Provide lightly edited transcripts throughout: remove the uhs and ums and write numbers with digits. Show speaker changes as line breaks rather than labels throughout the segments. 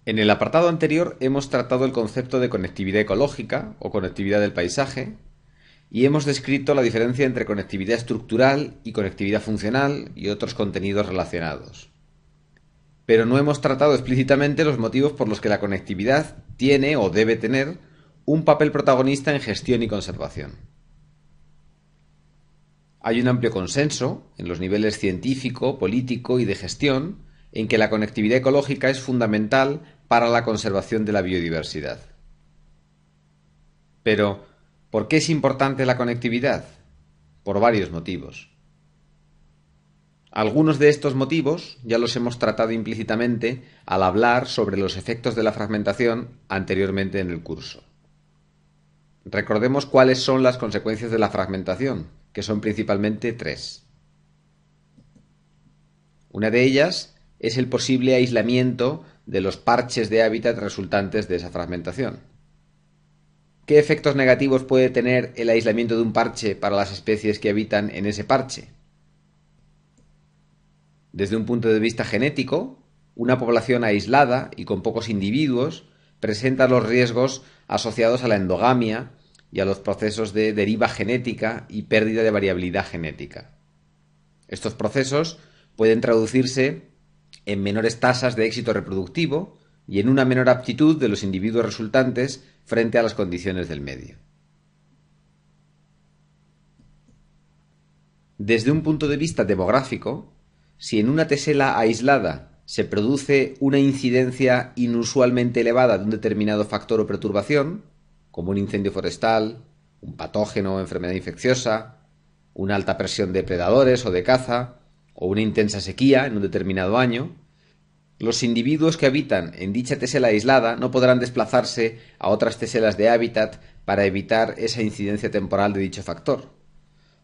En el apartado anterior hemos tratado el concepto de conectividad ecológica o conectividad del paisaje y hemos descrito la diferencia entre conectividad estructural y conectividad funcional y otros contenidos relacionados. Pero no hemos tratado explícitamente los motivos por los que la conectividad tiene o debe tener un papel protagonista en gestión y conservación. Hay un amplio consenso en los niveles científico, político y de gestión en que la conectividad ecológica es fundamental para la conservación de la biodiversidad. Pero, ¿por qué es importante la conectividad? Por varios motivos. Algunos de estos motivos ya los hemos tratado implícitamente al hablar sobre los efectos de la fragmentación anteriormente en el curso. Recordemos cuáles son las consecuencias de la fragmentación, que son principalmente tres. Una de ellas es el posible aislamiento de los parches de hábitat resultantes de esa fragmentación. ¿Qué efectos negativos puede tener el aislamiento de un parche para las especies que habitan en ese parche? Desde un punto de vista genético, una población aislada y con pocos individuos presenta los riesgos asociados a la endogamia y a los procesos de deriva genética y pérdida de variabilidad genética. Estos procesos pueden traducirse en menores tasas de éxito reproductivo y en una menor aptitud de los individuos resultantes frente a las condiciones del medio. Desde un punto de vista demográfico, si en una tesela aislada se produce una incidencia inusualmente elevada de un determinado factor o perturbación, como un incendio forestal, un patógeno o enfermedad infecciosa, una alta presión de predadores o de caza, o una intensa sequía en un determinado año, los individuos que habitan en dicha tesela aislada no podrán desplazarse a otras teselas de hábitat para evitar esa incidencia temporal de dicho factor,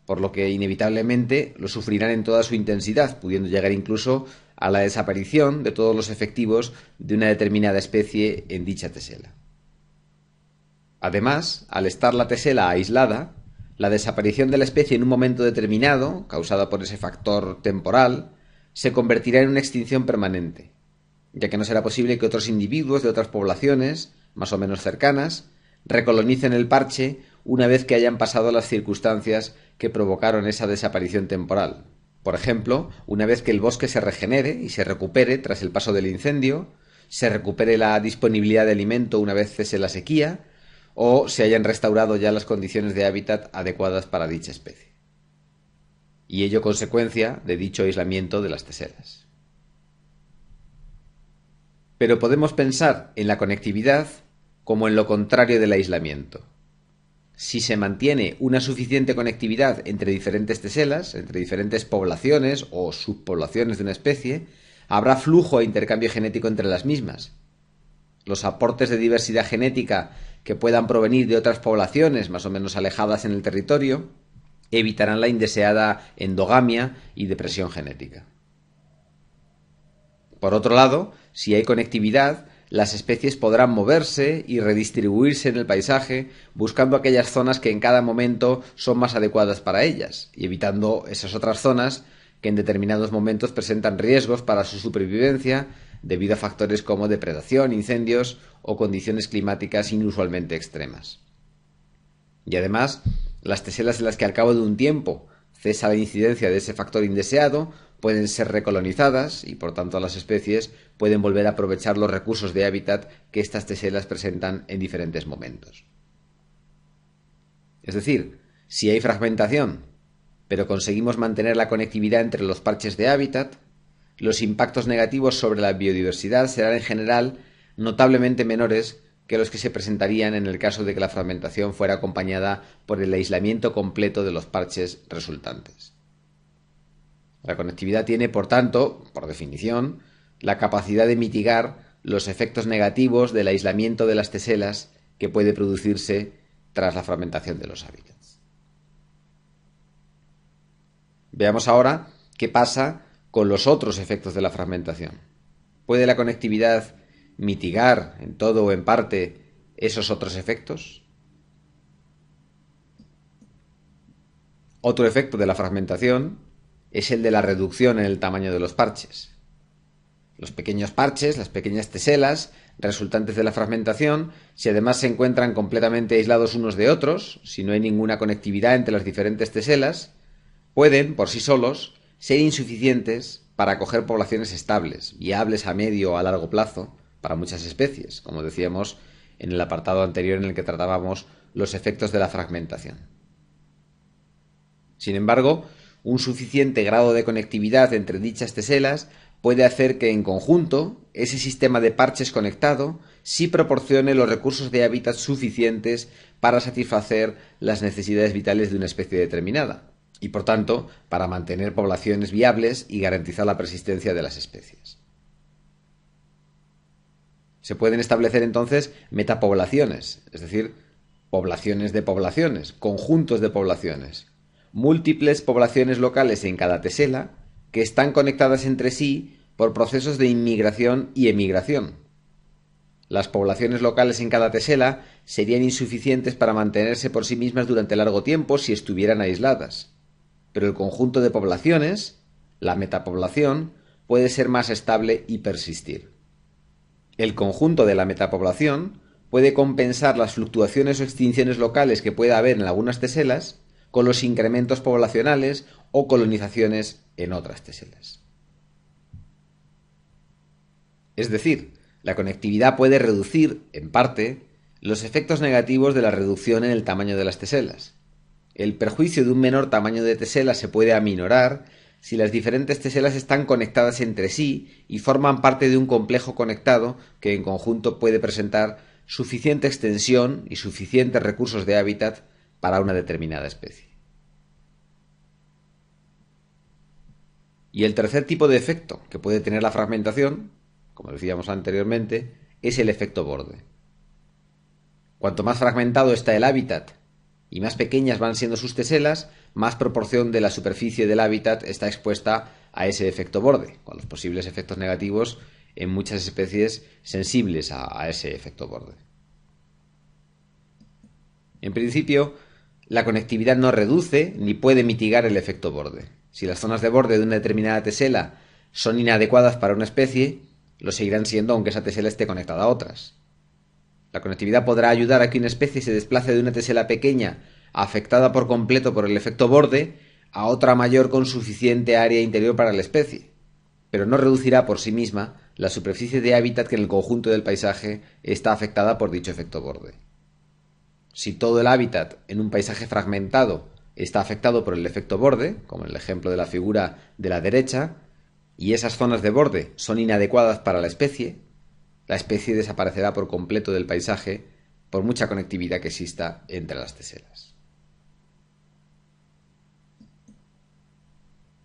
por lo que inevitablemente lo sufrirán en toda su intensidad, pudiendo llegar incluso a la desaparición de todos los efectivos de una determinada especie en dicha tesela. Además, al estar la tesela aislada, la desaparición de la especie en un momento determinado, causada por ese factor temporal, se convertirá en una extinción permanente, ya que no será posible que otros individuos de otras poblaciones, más o menos cercanas, recolonicen el parche una vez que hayan pasado las circunstancias que provocaron esa desaparición temporal. Por ejemplo, una vez que el bosque se regenere y se recupere tras el paso del incendio, se recupere la disponibilidad de alimento una vez cese la sequía, o se hayan restaurado ya las condiciones de hábitat adecuadas para dicha especie. Y ello consecuencia de dicho aislamiento de las teselas. Pero podemos pensar en la conectividad como en lo contrario del aislamiento. Si se mantiene una suficiente conectividad entre diferentes teselas, entre diferentes poblaciones o subpoblaciones de una especie, habrá flujo e intercambio genético entre las mismas. Los aportes de diversidad genética que puedan provenir de otras poblaciones más o menos alejadas en el territorio evitarán la indeseada endogamia y depresión genética. Por otro lado, si hay conectividad, las especies podrán moverse y redistribuirse en el paisaje buscando aquellas zonas que en cada momento son más adecuadas para ellas y evitando esas otras zonas que en determinados momentos presentan riesgos para su supervivencia debido a factores como depredación, incendios o condiciones climáticas inusualmente extremas. Y además, las teselas en las que al cabo de un tiempo cesa la incidencia de ese factor indeseado pueden ser recolonizadas y por tanto las especies pueden volver a aprovechar los recursos de hábitat que estas teselas presentan en diferentes momentos. Es decir, si hay fragmentación, pero conseguimos mantener la conectividad entre los parches de hábitat, los impactos negativos sobre la biodiversidad serán en general notablemente menores que los que se presentarían en el caso de que la fragmentación fuera acompañada por el aislamiento completo de los parches resultantes. La conectividad tiene, por tanto, por definición, la capacidad de mitigar los efectos negativos del aislamiento de las teselas que puede producirse tras la fragmentación de los hábitats. Veamos ahora qué pasa con los otros efectos de la fragmentación. ¿Puede la conectividad mitigar en todo o en parte esos otros efectos? Otro efecto de la fragmentación es el de la reducción en el tamaño de los parches. Los pequeños parches, las pequeñas teselas resultantes de la fragmentación, si además se encuentran completamente aislados unos de otros, si no hay ninguna conectividad entre las diferentes teselas, pueden, por sí solos, ser insuficientes para acoger poblaciones estables, viables a medio o a largo plazo para muchas especies, como decíamos en el apartado anterior en el que tratábamos los efectos de la fragmentación. Sin embargo, un suficiente grado de conectividad entre dichas teselas puede hacer que, en conjunto, ese sistema de parches conectado sí proporcione los recursos de hábitat suficientes para satisfacer las necesidades vitales de una especie determinada, y por tanto, para mantener poblaciones viables y garantizar la persistencia de las especies. Se pueden establecer entonces metapoblaciones, es decir, poblaciones de poblaciones, conjuntos de poblaciones, múltiples poblaciones locales en cada tesela que están conectadas entre sí por procesos de inmigración y emigración. Las poblaciones locales en cada tesela serían insuficientes para mantenerse por sí mismas durante largo tiempo si estuvieran aisladas, pero el conjunto de poblaciones, la metapoblación, puede ser más estable y persistir. El conjunto de la metapoblación puede compensar las fluctuaciones o extinciones locales que pueda haber en algunas teselas con los incrementos poblacionales o colonizaciones en otras teselas. Es decir, la conectividad puede reducir, en parte, los efectos negativos de la reducción en el tamaño de las teselas. El perjuicio de un menor tamaño de tesela se puede aminorar si las diferentes teselas están conectadas entre sí y forman parte de un complejo conectado que en conjunto puede presentar suficiente extensión y suficientes recursos de hábitat para una determinada especie. Y el tercer tipo de efecto que puede tener la fragmentación, como decíamos anteriormente, es el efecto borde. Cuanto más fragmentado está el hábitat y más pequeñas van siendo sus teselas, más proporción de la superficie del hábitat está expuesta a ese efecto borde, con los posibles efectos negativos en muchas especies sensibles a ese efecto borde. En principio, la conectividad no reduce ni puede mitigar el efecto borde. Si las zonas de borde de una determinada tesela son inadecuadas para una especie, lo seguirán siendo aunque esa tesela esté conectada a otras. La conectividad podrá ayudar a que una especie se desplace de una tesela pequeña, afectada por completo por el efecto borde, a otra mayor con suficiente área interior para la especie, pero no reducirá por sí misma la superficie de hábitat que en el conjunto del paisaje está afectada por dicho efecto borde. Si todo el hábitat en un paisaje fragmentado está afectado por el efecto borde, como en el ejemplo de la figura de la derecha, y esas zonas de borde son inadecuadas para la especie desaparecerá por completo del paisaje por mucha conectividad que exista entre las teselas.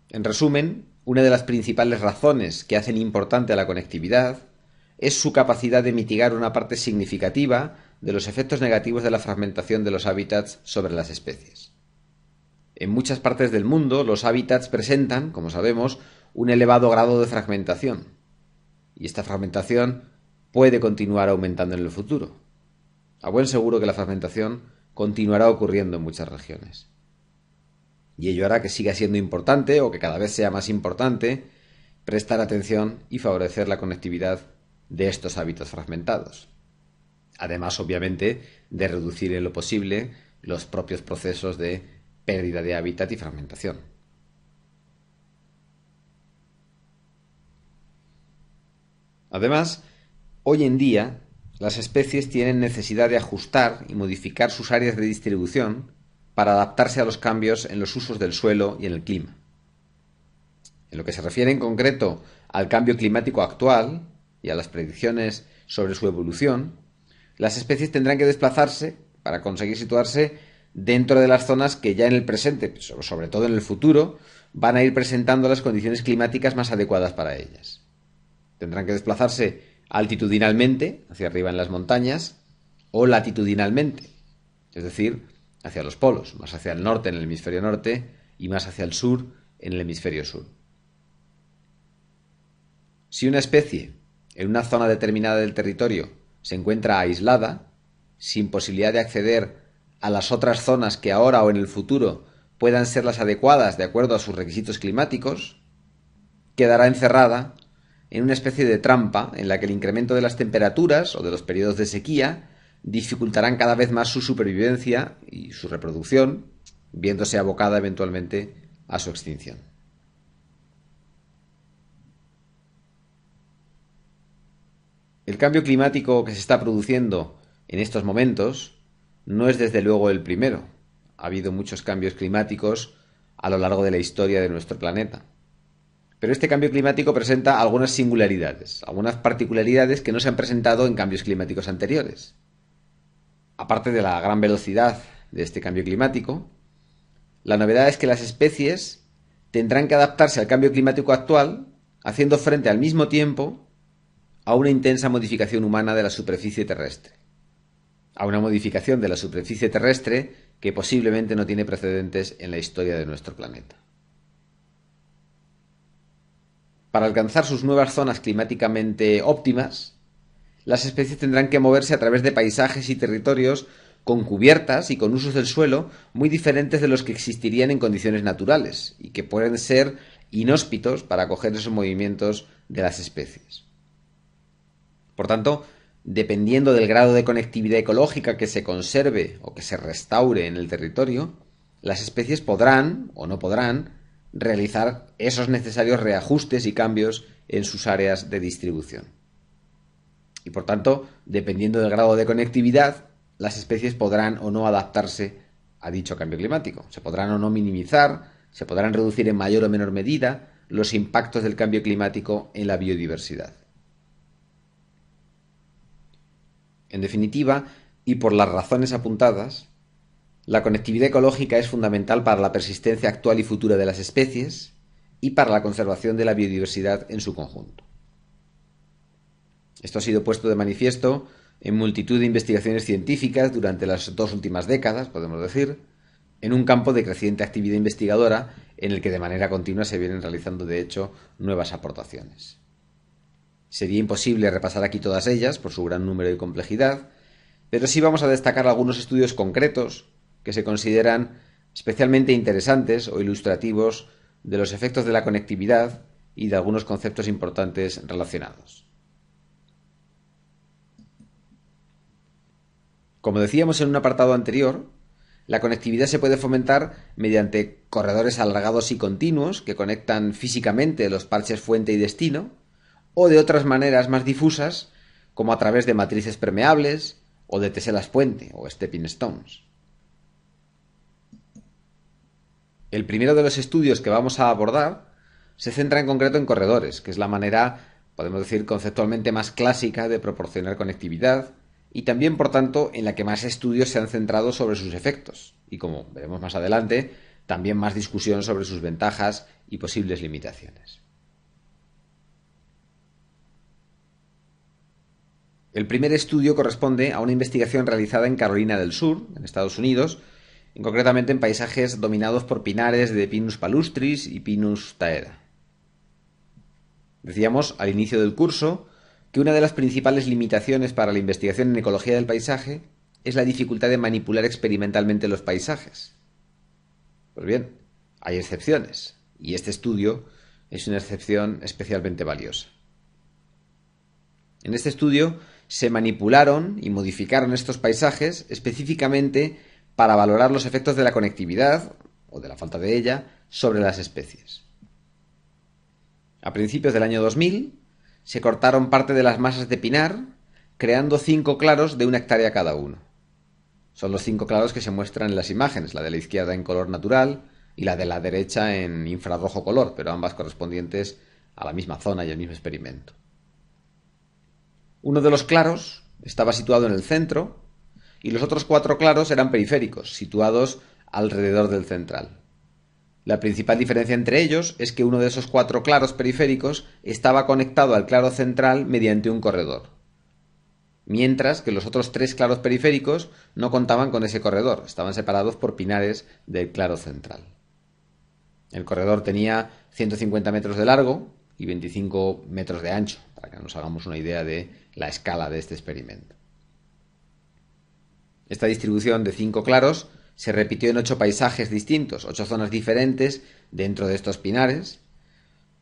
En resumen, una de las principales razones que hacen importante a la conectividad es su capacidad de mitigar una parte significativa de los efectos negativos de la fragmentación de los hábitats sobre las especies. En muchas partes del mundo, los hábitats presentan, como sabemos, un elevado grado de fragmentación, y esta fragmentación puede continuar aumentando en el futuro. A buen seguro que la fragmentación continuará ocurriendo en muchas regiones. Y ello hará que siga siendo importante, o que cada vez sea más importante, prestar atención y favorecer la conectividad de estos hábitats fragmentados. Además, obviamente, de reducir en lo posible los propios procesos de pérdida de hábitat y fragmentación. Además, hoy en día, las especies tienen necesidad de ajustar y modificar sus áreas de distribución para adaptarse a los cambios en los usos del suelo y en el clima. En lo que se refiere en concreto al cambio climático actual y a las predicciones sobre su evolución, las especies tendrán que desplazarse para conseguir situarse dentro de las zonas que ya en el presente, sobre todo en el futuro, van a ir presentando las condiciones climáticas más adecuadas para ellas. Tendrán que desplazarse altitudinalmente, hacia arriba en las montañas, o latitudinalmente, es decir, hacia los polos, más hacia el norte en el hemisferio norte y más hacia el sur en el hemisferio sur. Si una especie en una zona determinada del territorio se encuentra aislada, sin posibilidad de acceder a las otras zonas que ahora o en el futuro puedan ser las adecuadas de acuerdo a sus requisitos climáticos, quedará encerrada en una especie de trampa en la que el incremento de las temperaturas o de los periodos de sequía dificultarán cada vez más su supervivencia y su reproducción, viéndose abocada eventualmente a su extinción. El cambio climático que se está produciendo en estos momentos no es desde luego el primero. Ha habido muchos cambios climáticos a lo largo de la historia de nuestro planeta. Pero este cambio climático presenta algunas singularidades, algunas particularidades que no se han presentado en cambios climáticos anteriores. Aparte de la gran velocidad de este cambio climático, la novedad es que las especies tendrán que adaptarse al cambio climático actual, haciendo frente al mismo tiempo a una intensa modificación humana de la superficie terrestre. A una modificación de la superficie terrestre que posiblemente no tiene precedentes en la historia de nuestro planeta. Para alcanzar sus nuevas zonas climáticamente óptimas, las especies tendrán que moverse a través de paisajes y territorios con cubiertas y con usos del suelo muy diferentes de los que existirían en condiciones naturales y que pueden ser inhóspitos para acoger esos movimientos de las especies. Por tanto, dependiendo del grado de conectividad ecológica que se conserve o que se restaure en el territorio, las especies podrán o no podrán realizar esos necesarios reajustes y cambios en sus áreas de distribución. Y por tanto, dependiendo del grado de conectividad, las especies podrán o no adaptarse a dicho cambio climático. Se podrán o no minimizar, se podrán reducir en mayor o menor medida los impactos del cambio climático en la biodiversidad. En definitiva, y por las razones apuntadas, la conectividad ecológica es fundamental para la persistencia actual y futura de las especies y para la conservación de la biodiversidad en su conjunto. Esto ha sido puesto de manifiesto en multitud de investigaciones científicas durante las 2 últimas décadas, podemos decir, en un campo de creciente actividad investigadora en el que de manera continua se vienen realizando, de hecho, nuevas aportaciones. Sería imposible repasar aquí todas ellas por su gran número y complejidad, pero sí vamos a destacar algunos estudios concretos que se consideran especialmente interesantes o ilustrativos de los efectos de la conectividad y de algunos conceptos importantes relacionados. Como decíamos en un apartado anterior, la conectividad se puede fomentar mediante corredores alargados y continuos que conectan físicamente los parches fuente y destino, o de otras maneras más difusas, como a través de matrices permeables o de teselas puente o stepping stones. El primero de los estudios que vamos a abordar se centra en concreto en corredores, que es la manera, podemos decir, conceptualmente más clásica de proporcionar conectividad y también, por tanto, en la que más estudios se han centrado sobre sus efectos y, como veremos más adelante, también más discusión sobre sus ventajas y posibles limitaciones. El primer estudio corresponde a una investigación realizada en Carolina del Sur, en Estados Unidos, concretamente en paisajes dominados por pinares de Pinus palustris y Pinus taeda. Decíamos al inicio del curso que una de las principales limitaciones para la investigación en ecología del paisaje es la dificultad de manipular experimentalmente los paisajes. Pues bien, hay excepciones, y este estudio es una excepción especialmente valiosa. En este estudio se manipularon y modificaron estos paisajes específicamente para valorar los efectos de la conectividad, o de la falta de ella, sobre las especies. A principios del año 2000 se cortaron parte de las masas de pinar, creando 5 claros de 1 hectárea cada uno. Son los 5 claros que se muestran en las imágenes, la de la izquierda en color natural y la de la derecha en infrarrojo color, pero ambas correspondientes a la misma zona y al mismo experimento. Uno de los claros estaba situado en el centro y los otros 4 claros eran periféricos, situados alrededor del central. La principal diferencia entre ellos es que uno de esos 4 claros periféricos estaba conectado al claro central mediante un corredor, mientras que los otros 3 claros periféricos no contaban con ese corredor, estaban separados por pinares del claro central. El corredor tenía 150 metros de largo y 25 metros de ancho, para que nos hagamos una idea de la escala de este experimento. Esta distribución de 5 claros se repitió en 8 paisajes distintos, 8 zonas diferentes dentro de estos pinares,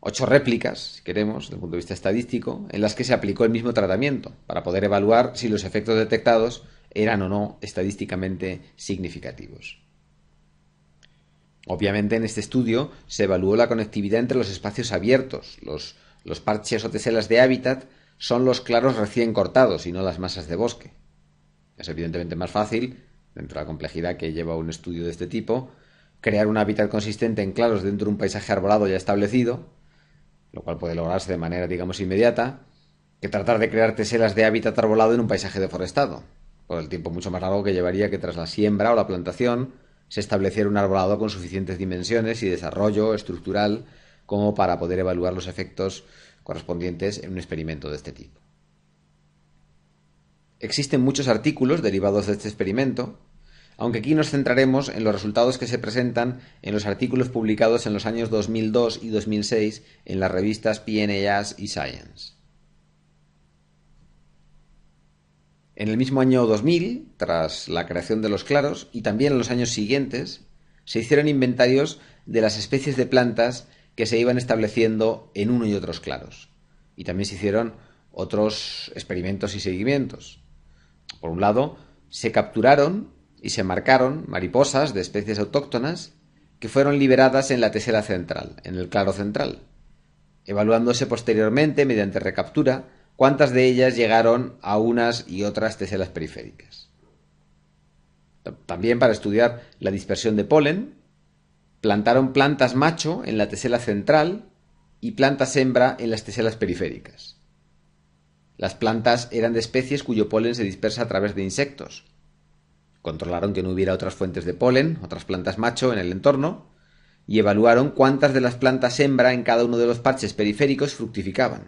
8 réplicas, si queremos, desde el punto de vista estadístico, en las que se aplicó el mismo tratamiento para poder evaluar si los efectos detectados eran o no estadísticamente significativos. Obviamente en este estudio se evaluó la conectividad entre los espacios abiertos. Los parches o teselas de hábitat son los claros recién cortados y no las masas de bosque. Es evidentemente más fácil, dentro de la complejidad que lleva un estudio de este tipo, crear un hábitat consistente en claros dentro de un paisaje arbolado ya establecido, lo cual puede lograrse de manera, digamos, inmediata, que tratar de crear teselas de hábitat arbolado en un paisaje deforestado, por el tiempo mucho más largo que llevaría que tras la siembra o la plantación se estableciera un arbolado con suficientes dimensiones y desarrollo estructural como para poder evaluar los efectos correspondientes en un experimento de este tipo. Existen muchos artículos derivados de este experimento, aunque aquí nos centraremos en los resultados que se presentan en los artículos publicados en los años 2002 y 2006 en las revistas PNAS y Science. En el mismo año 2000, tras la creación de los claros, y también en los años siguientes, se hicieron inventarios de las especies de plantas que se iban estableciendo en uno y otros claros. Y también se hicieron otros experimentos y seguimientos. Por un lado, se capturaron y se marcaron mariposas de especies autóctonas que fueron liberadas en la tesela central, en el claro central, evaluándose posteriormente, mediante recaptura, cuántas de ellas llegaron a unas y otras teselas periféricas. También, para estudiar la dispersión de polen, plantaron plantas macho en la tesela central y plantas hembra en las teselas periféricas. Las plantas eran de especies cuyo polen se dispersa a través de insectos. Controlaron que no hubiera otras fuentes de polen, otras plantas macho en el entorno, y evaluaron cuántas de las plantas hembra en cada uno de los parches periféricos fructificaban,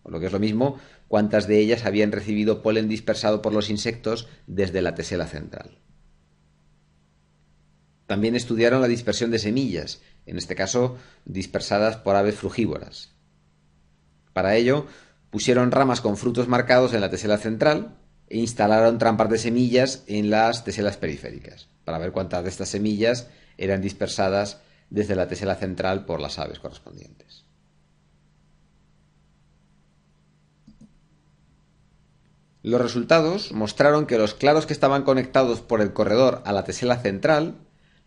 o lo que es lo mismo, cuántas de ellas habían recibido polen dispersado por los insectos desde la tesela central. También estudiaron la dispersión de semillas, en este caso dispersadas por aves frugívoras. Para ello, pusieron ramas con frutos marcados en la tesela central e instalaron trampas de semillas en las teselas periféricas, para ver cuántas de estas semillas eran dispersadas desde la tesela central por las aves correspondientes. Los resultados mostraron que los claros que estaban conectados por el corredor a la tesela central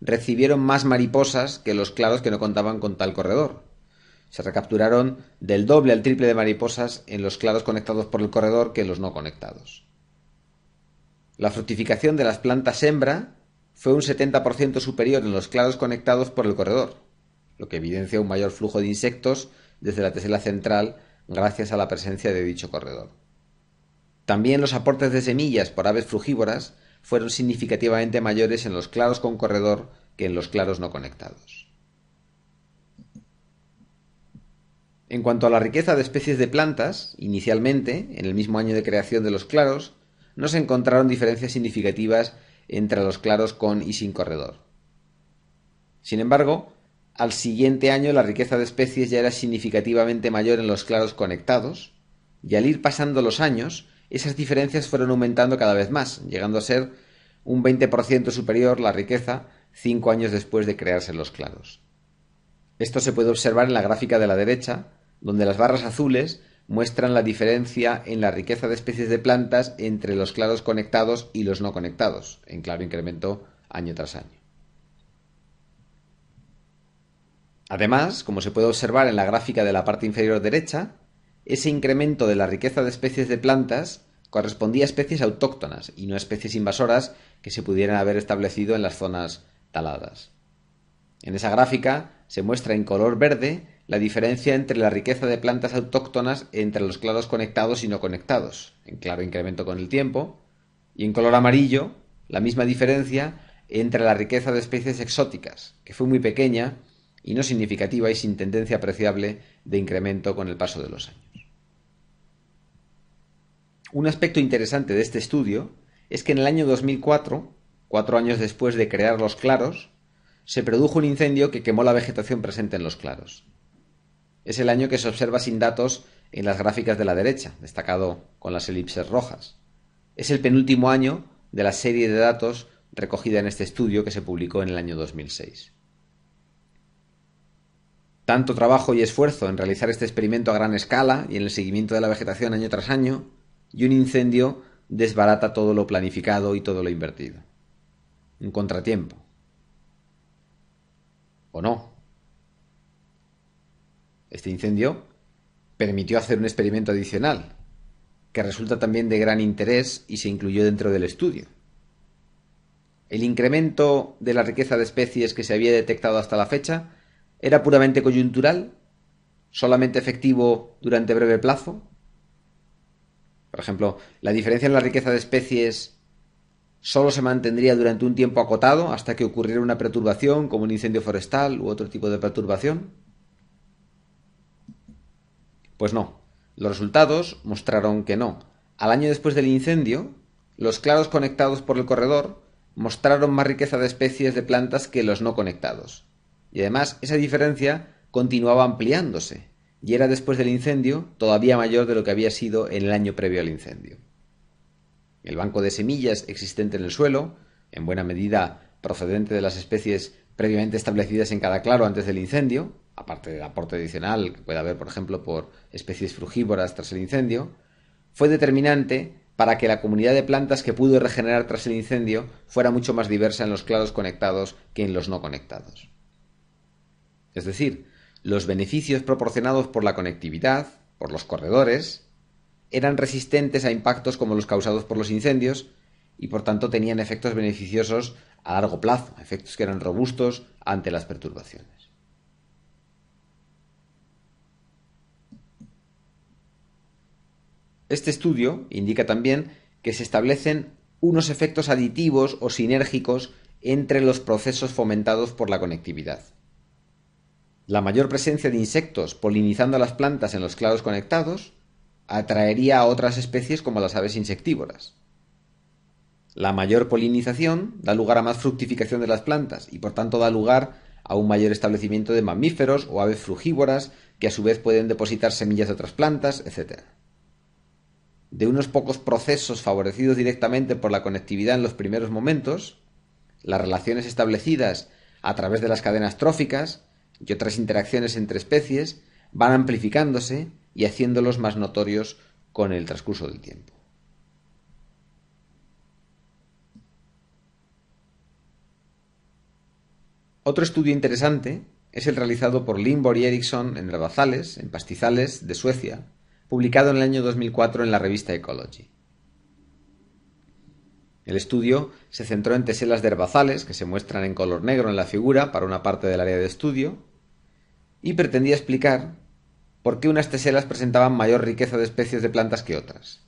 recibieron más mariposas que los claros que no contaban con tal corredor. Se recapturaron del doble al triple de mariposas en los claros conectados por el corredor que en los no conectados. La fructificación de las plantas hembra fue un 70% superior en los claros conectados por el corredor, lo que evidencia un mayor flujo de insectos desde la tesela central gracias a la presencia de dicho corredor. También los aportes de semillas por aves frugívoras fueron significativamente mayores en los claros con corredor que en los claros no conectados. En cuanto a la riqueza de especies de plantas, inicialmente, en el mismo año de creación de los claros, no se encontraron diferencias significativas entre los claros con y sin corredor. Sin embargo, al siguiente año la riqueza de especies ya era significativamente mayor en los claros conectados, y al ir pasando los años, esas diferencias fueron aumentando cada vez más, llegando a ser un 20% superior la riqueza 5 años después de crearse los claros. Esto se puede observar en la gráfica de la derecha, donde las barras azules muestran la diferencia en la riqueza de especies de plantas entre los claros conectados y los no conectados, en claro incremento año tras año. Además, como se puede observar en la gráfica de la parte inferior derecha, ese incremento de la riqueza de especies de plantas correspondía a especies autóctonas y no a especies invasoras que se pudieran haber establecido en las zonas taladas. En esa gráfica se muestra en color verde la diferencia entre la riqueza de plantas autóctonas entre los claros conectados y no conectados, en claro incremento con el tiempo, y en color amarillo la misma diferencia entre la riqueza de especies exóticas, que fue muy pequeña y no significativa y sin tendencia apreciable de incremento con el paso de los años. Un aspecto interesante de este estudio es que en el año 2004, 4 años después de crear los claros, se produjo un incendio que quemó la vegetación presente en los claros. Es el año que se observa sin datos en las gráficas de la derecha, destacado con las elipses rojas. Es el penúltimo año de la serie de datos recogida en este estudio que se publicó en el año 2006. Tanto trabajo y esfuerzo en realizar este experimento a gran escala y en el seguimiento de la vegetación año tras año, y un incendio desbarata todo lo planificado y todo lo invertido. Un contratiempo. ¿O no? Este incendio permitió hacer un experimento adicional, que resulta también de gran interés y se incluyó dentro del estudio. El incremento de la riqueza de especies que se había detectado hasta la fecha era puramente coyuntural, solamente efectivo durante breve plazo. Por ejemplo, la diferencia en la riqueza de especies solo se mantendría durante un tiempo acotado hasta que ocurriera una perturbación como un incendio forestal u otro tipo de perturbación. Pues no, los resultados mostraron que no. Al año después del incendio, los claros conectados por el corredor mostraron más riqueza de especies de plantas que los no conectados. Y además, esa diferencia continuaba ampliándose, y era después del incendio todavía mayor de lo que había sido en el año previo al incendio. El banco de semillas existente en el suelo, en buena medida procedente de las especies previamente establecidas en cada claro antes del incendio, aparte del aporte adicional que puede haber, por ejemplo, por especies frugívoras tras el incendio, fue determinante para que la comunidad de plantas que pudo regenerar tras el incendio fuera mucho más diversa en los claros conectados que en los no conectados. Es decir, los beneficios proporcionados por la conectividad, por los corredores, eran resistentes a impactos como los causados por los incendios y por tanto tenían efectos beneficiosos a largo plazo, efectos que eran robustos ante las perturbaciones. Este estudio indica también que se establecen unos efectos aditivos o sinérgicos entre los procesos fomentados por la conectividad. La mayor presencia de insectos polinizando a las plantas en los claros conectados atraería a otras especies como las aves insectívoras. La mayor polinización da lugar a más fructificación de las plantas y por tanto da lugar a un mayor establecimiento de mamíferos o aves frugívoras que a su vez pueden depositar semillas de otras plantas, etc. De unos pocos procesos favorecidos directamente por la conectividad en los primeros momentos, las relaciones establecidas a través de las cadenas tróficas y otras interacciones entre especies van amplificándose y haciéndolos más notorios con el transcurso del tiempo. Otro estudio interesante es el realizado por Lindborg y Eriksson en herbazales, en pastizales de Suecia, publicado en el año 2004 en la revista Ecology. El estudio se centró en teselas de herbazales que se muestran en color negro en la figura para una parte del área de estudio y pretendía explicar por qué unas teselas presentaban mayor riqueza de especies de plantas que otras.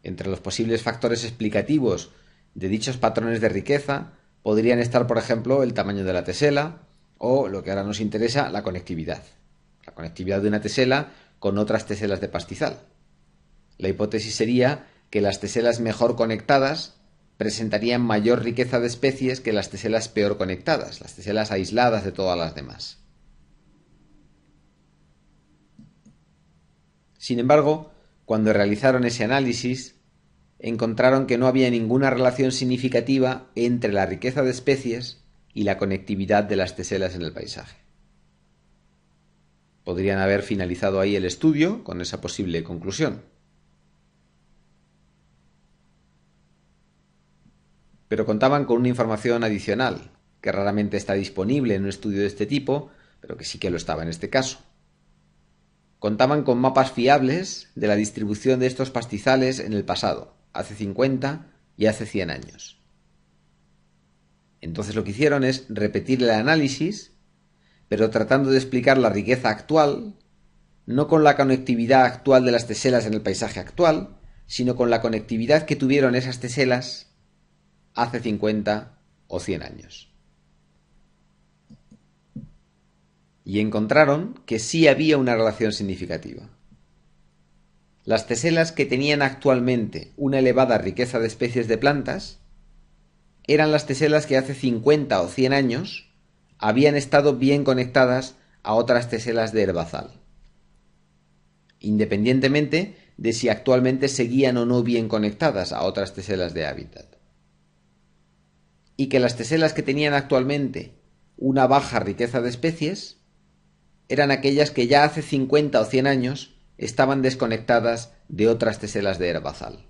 Entre los posibles factores explicativos de dichos patrones de riqueza podrían estar, por ejemplo, el tamaño de la tesela o, lo que ahora nos interesa, la conectividad. La conectividad de una tesela con otras teselas de pastizal. La hipótesis sería que las teselas mejor conectadas presentarían mayor riqueza de especies que las teselas peor conectadas, las teselas aisladas de todas las demás. Sin embargo, cuando realizaron ese análisis, encontraron que no había ninguna relación significativa entre la riqueza de especies y la conectividad de las teselas en el paisaje. Podrían haber finalizado ahí el estudio con esa posible conclusión. Pero contaban con una información adicional, que raramente está disponible en un estudio de este tipo, pero que sí que lo estaba en este caso. Contaban con mapas fiables de la distribución de estos pastizales en el pasado, hace 50 y hace 100 años. Entonces lo que hicieron es repetir el análisis, pero tratando de explicar la riqueza actual, no con la conectividad actual de las teselas en el paisaje actual, sino con la conectividad que tuvieron esas teselas hace 50 o 100 años. Y encontraron que sí había una relación significativa. Las teselas que tenían actualmente una elevada riqueza de especies de plantas eran las teselas que hace 50 o 100 años habían estado bien conectadas a otras teselas de herbazal, independientemente de si actualmente seguían o no bien conectadas a otras teselas de hábitat. Y que las teselas que tenían actualmente una baja riqueza de especies eran aquellas que ya hace 50 o 100 años estaban desconectadas de otras teselas de herbazal.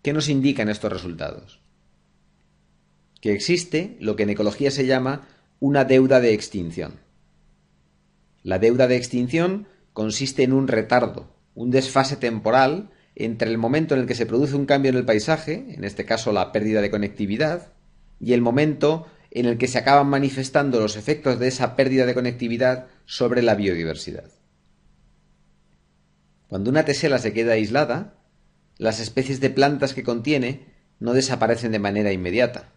¿Qué nos indican estos resultados? Que existe lo que en ecología se llama una deuda de extinción. La deuda de extinción consiste en un retardo, un desfase temporal entre el momento en el que se produce un cambio en el paisaje, en este caso la pérdida de conectividad, y el momento en el que se acaban manifestando los efectos de esa pérdida de conectividad sobre la biodiversidad. Cuando una tesela se queda aislada, las especies de plantas que contiene no desaparecen de manera inmediata.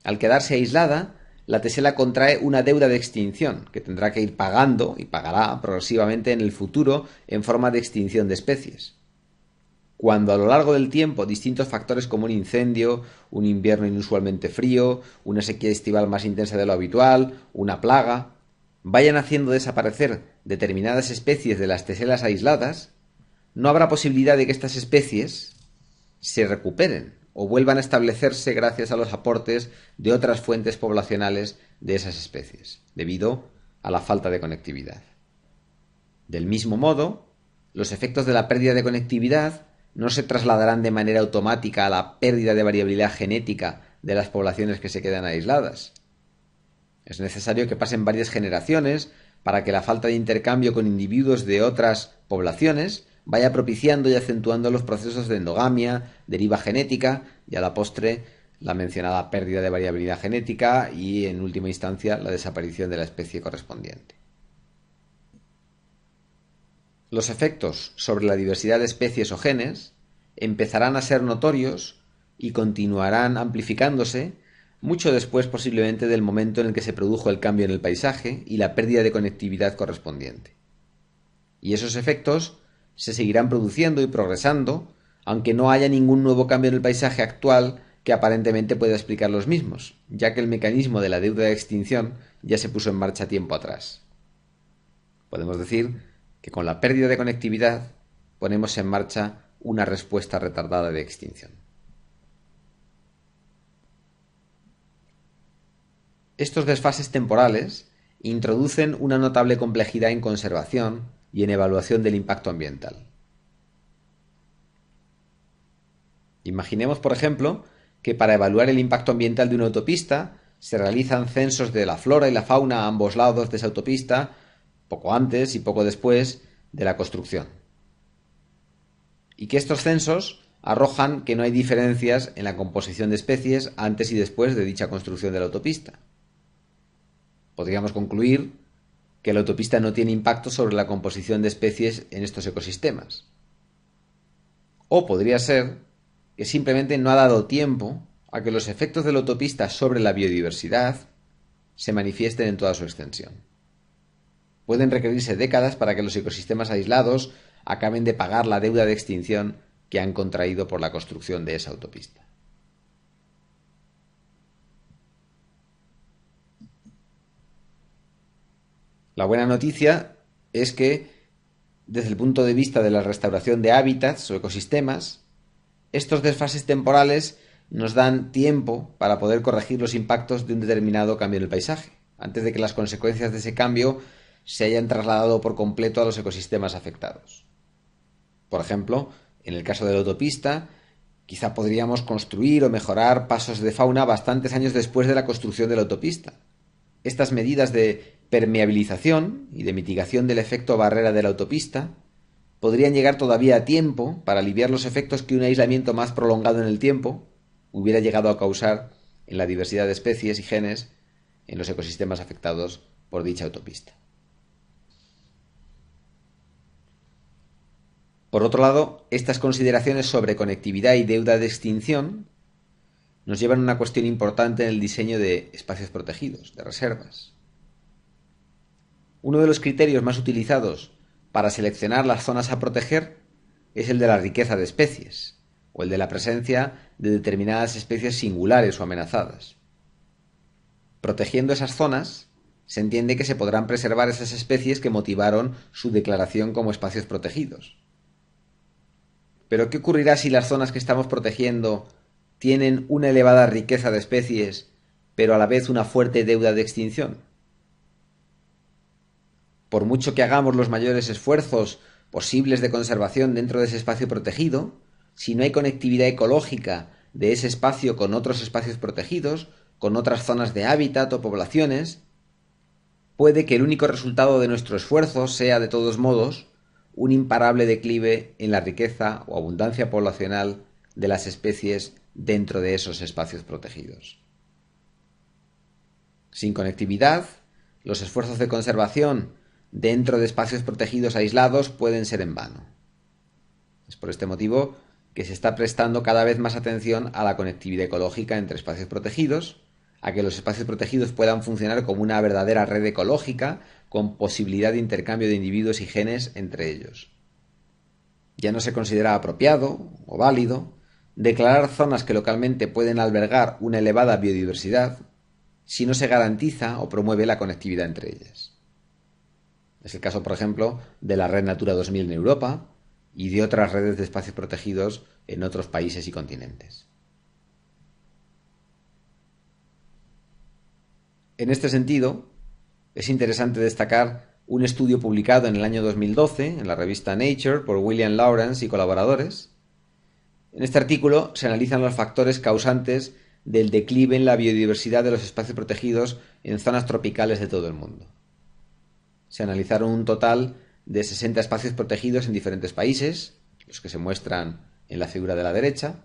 Al quedarse aislada, la tesela contrae una deuda de extinción que tendrá que ir pagando y pagará progresivamente en el futuro en forma de extinción de especies. Cuando a lo largo del tiempo distintos factores como un incendio, un invierno inusualmente frío, una sequía estival más intensa de lo habitual, una plaga, vayan haciendo desaparecer determinadas especies de las teselas aisladas, no habrá posibilidad de que estas especies se recuperen o vuelvan a establecerse gracias a los aportes de otras fuentes poblacionales de esas especies, debido a la falta de conectividad. Del mismo modo, los efectos de la pérdida de conectividad no se trasladarán de manera automática a la pérdida de variabilidad genética de las poblaciones que se quedan aisladas. Es necesario que pasen varias generaciones para que la falta de intercambio con individuos de otras poblaciones vaya propiciando y acentuando los procesos de endogamia, deriva genética y a la postre la mencionada pérdida de variabilidad genética y en última instancia la desaparición de la especie correspondiente. Los efectos sobre la diversidad de especies o genes empezarán a ser notorios y continuarán amplificándose mucho después posiblemente del momento en el que se produjo el cambio en el paisaje y la pérdida de conectividad correspondiente. Y esos efectos se seguirán produciendo y progresando, aunque no haya ningún nuevo cambio en el paisaje actual que aparentemente pueda explicar los mismos, ya que el mecanismo de la deuda de extinción ya se puso en marcha tiempo atrás. Podemos decir que con la pérdida de conectividad ponemos en marcha una respuesta retardada de extinción. Estos desfases temporales introducen una notable complejidad en conservación y en evaluación del impacto ambiental. Imaginemos, por ejemplo, que para evaluar el impacto ambiental de una autopista se realizan censos de la flora y la fauna a ambos lados de esa autopista, poco antes y poco después de la construcción. Y que estos censos arrojan que no hay diferencias en la composición de especies antes y después de dicha construcción de la autopista. Podríamos concluir que la autopista no tiene impacto sobre la composición de especies en estos ecosistemas. O podría ser que simplemente no ha dado tiempo a que los efectos de la autopista sobre la biodiversidad se manifiesten en toda su extensión. Pueden requerirse décadas para que los ecosistemas aislados acaben de pagar la deuda de extinción que han contraído por la construcción de esa autopista. La buena noticia es que, desde el punto de vista de la restauración de hábitats o ecosistemas, estos desfases temporales nos dan tiempo para poder corregir los impactos de un determinado cambio en el paisaje, antes de que las consecuencias de ese cambio se hayan trasladado por completo a los ecosistemas afectados. Por ejemplo, en el caso de la autopista, quizá podríamos construir o mejorar pasos de fauna bastantes años después de la construcción de la autopista. Estas medidas de permeabilización y de mitigación del efecto barrera de la autopista podrían llegar todavía a tiempo para aliviar los efectos que un aislamiento más prolongado en el tiempo hubiera llegado a causar en la diversidad de especies y genes en los ecosistemas afectados por dicha autopista. Por otro lado, estas consideraciones sobre conectividad y deuda de extinción nos llevan a una cuestión importante en el diseño de espacios protegidos, de reservas. Uno de los criterios más utilizados para seleccionar las zonas a proteger es el de la riqueza de especies, o el de la presencia de determinadas especies singulares o amenazadas. Protegiendo esas zonas, se entiende que se podrán preservar esas especies que motivaron su declaración como espacios protegidos. Pero ¿qué ocurrirá si las zonas que estamos protegiendo tienen una elevada riqueza de especies, pero a la vez una fuerte deuda de extinción? Por mucho que hagamos los mayores esfuerzos posibles de conservación dentro de ese espacio protegido, si no hay conectividad ecológica de ese espacio con otros espacios protegidos, con otras zonas de hábitat o poblaciones, puede que el único resultado de nuestro esfuerzo sea, de todos modos, un imparable declive en la riqueza o abundancia poblacional de las especies dentro de esos espacios protegidos. Sin conectividad, los esfuerzos de conservación dentro de espacios protegidos aislados pueden ser en vano. Es por este motivo que se está prestando cada vez más atención a la conectividad ecológica entre espacios protegidos, a que los espacios protegidos puedan funcionar como una verdadera red ecológica con posibilidad de intercambio de individuos y genes entre ellos. Ya no se considera apropiado o válido declarar zonas que localmente pueden albergar una elevada biodiversidad si no se garantiza o promueve la conectividad entre ellas. Es el caso, por ejemplo, de la Red Natura 2000 en Europa y de otras redes de espacios protegidos en otros países y continentes. En este sentido, es interesante destacar un estudio publicado en el año 2012 en la revista Nature por William Lawrence y colaboradores. En este artículo se analizan los factores causantes del declive en la biodiversidad de los espacios protegidos en zonas tropicales de todo el mundo. Se analizaron un total de 60 espacios protegidos en diferentes países, los que se muestran en la figura de la derecha,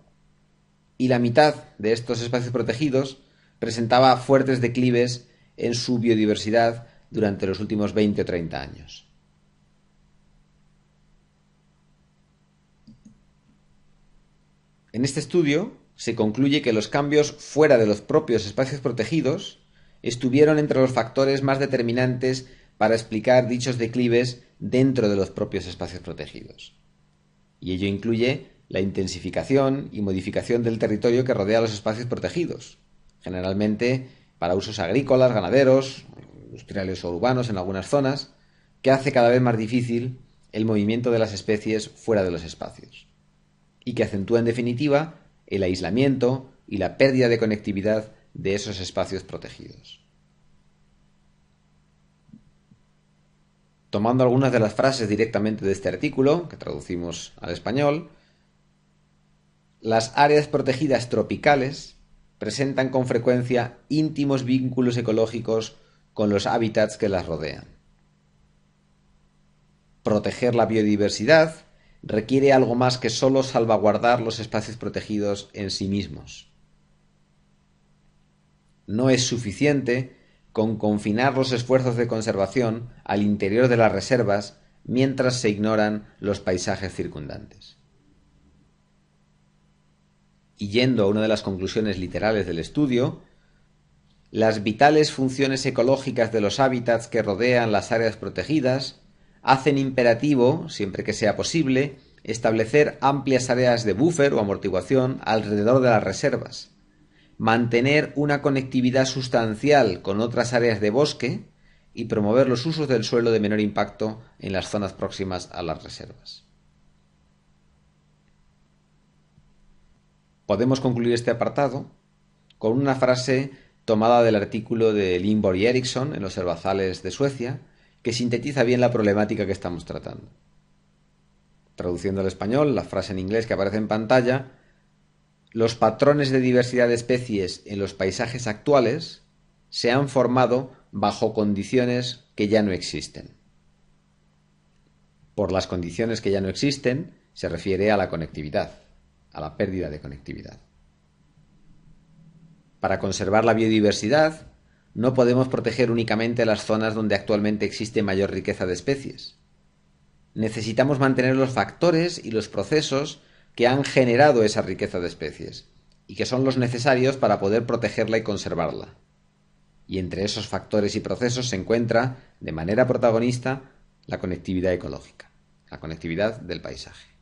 y la mitad de estos espacios protegidos presentaba fuertes declives en su biodiversidad durante los últimos 20 o 30 años. En este estudio se concluye que los cambios fuera de los propios espacios protegidos estuvieron entre los factores más determinantes para explicar dichos declives dentro de los propios espacios protegidos. Y ello incluye la intensificación y modificación del territorio que rodea los espacios protegidos, generalmente para usos agrícolas, ganaderos, industriales o urbanos en algunas zonas, que hace cada vez más difícil el movimiento de las especies fuera de los espacios, y que acentúa en definitiva el aislamiento y la pérdida de conectividad de esos espacios protegidos. Tomando algunas de las frases directamente de este artículo, que traducimos al español, las áreas protegidas tropicales presentan con frecuencia íntimos vínculos ecológicos con los hábitats que las rodean. Proteger la biodiversidad requiere algo más que solo salvaguardar los espacios protegidos en sí mismos. No es suficiente con confinar los esfuerzos de conservación al interior de las reservas mientras se ignoran los paisajes circundantes. Y yendo a una de las conclusiones literales del estudio, las vitales funciones ecológicas de los hábitats que rodean las áreas protegidas hacen imperativo, siempre que sea posible, establecer amplias áreas de buffer o amortiguación alrededor de las reservas, mantener una conectividad sustancial con otras áreas de bosque y promover los usos del suelo de menor impacto en las zonas próximas a las reservas. Podemos concluir este apartado con una frase tomada del artículo de Lindborg y Eriksson en los herbazales de Suecia, que sintetiza bien la problemática que estamos tratando. Traduciendo al español, la frase en inglés que aparece en pantalla: los patrones de diversidad de especies en los paisajes actuales se han formado bajo condiciones que ya no existen. Por las condiciones que ya no existen se refiere a la conectividad, a la pérdida de conectividad. Para conservar la biodiversidad, no podemos proteger únicamente las zonas donde actualmente existe mayor riqueza de especies. Necesitamos mantener los factores y los procesos que han generado esa riqueza de especies y que son los necesarios para poder protegerla y conservarla. Y entre esos factores y procesos se encuentra, de manera protagonista, la conectividad ecológica, la conectividad del paisaje.